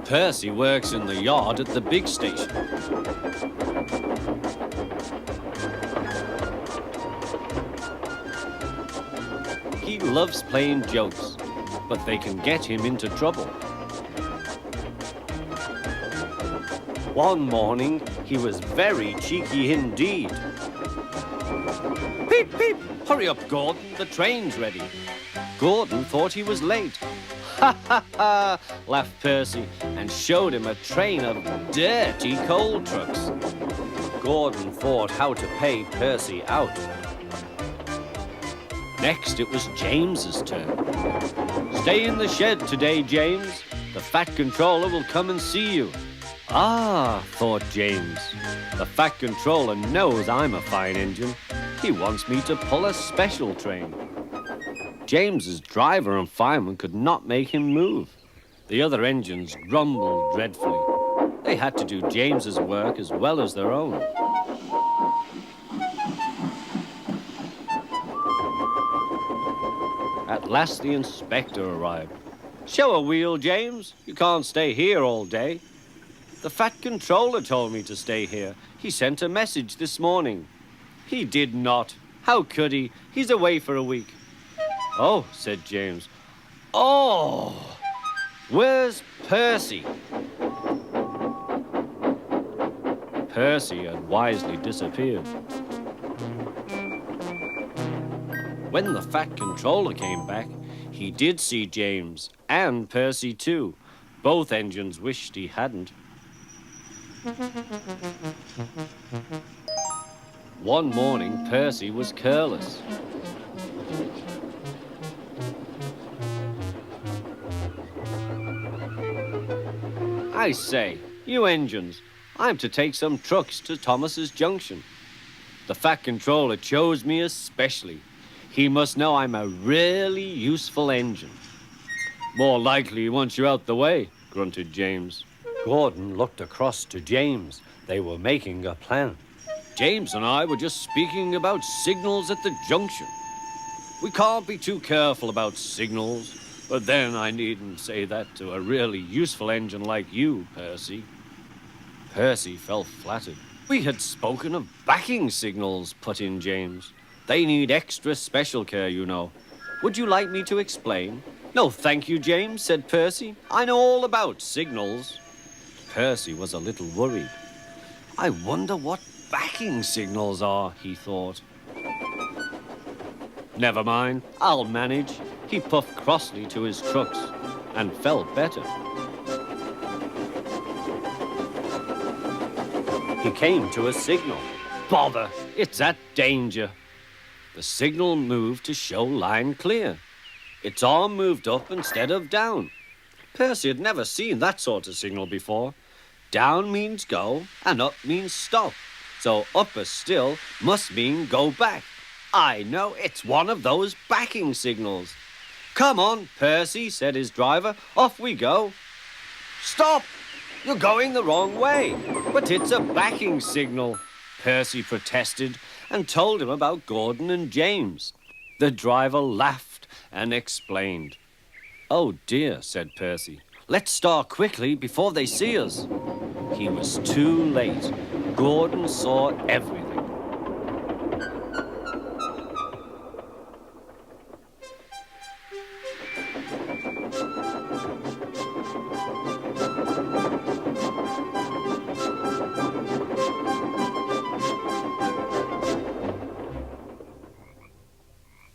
Percy works in the yard at the big station. He loves playing jokes, but they can get him into trouble. One morning, he was very cheeky indeed. Peep, peep! Hurry up, Gordon, the train's ready. Gordon thought he was late. Ha ha ha, laughed Percy and showed him a train of dirty coal trucks. Gordon thought how to pay Percy out. Next, it was James's turn. Stay in the shed today, James. The Fat Controller will come and see you. Ah, thought James. The Fat Controller knows I'm a fine engine. He wants me to pull a special train. James's driver and fireman could not make him move. The other engines grumbled dreadfully. They had to do James's work as well as their own. At last the inspector arrived. Show a wheel, James. You can't stay here all day. The Fat Controller told me to stay here. He sent a message this morning. He did not. How could he? He's away for a week. Oh, said James. Oh, where's Percy? Percy had wisely disappeared. When the Fat Controller came back, he did see James and Percy too. Both engines wished he hadn't. One morning, Percy was careless. I say, you engines, I'm to take some trucks to Thomas's Junction. The Fat Controller chose me especially. He must know I'm a really useful engine. More likely he wants you out the way, grunted James. Gordon looked across to James. They were making a plan. James and I were just speaking about signals at the junction. We can't be too careful about signals, but then I needn't say that to a really useful engine like you, Percy. Percy felt flattered. We had spoken of backing signals, put in James. They need extra special care, you know. Would you like me to explain? No, thank you, James, said Percy. I know all about signals. Percy was a little worried. I wonder what backing signals are, he thought. Never mind, I'll manage. He puffed crossly to his trucks and felt better. He came to a signal. Bother, it's at danger. The signal moved to show line clear. Its arm moved up instead of down. Percy had never seen that sort of signal before. Down means go and up means stop. So upper still must mean go back. I know, it's one of those backing signals. Come on, Percy, said his driver. Off we go. Stop! You're going the wrong way. But it's a backing signal, Percy protested and told him about Gordon and James. The driver laughed and explained. Oh dear, said Percy. Let's start quickly before they see us. He was too late. Gordon saw everything.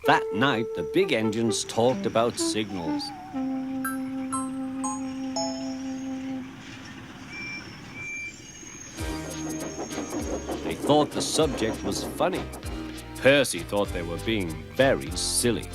That night, the big engines talked about signals. They thought the subject was funny. Percy thought they were being very silly.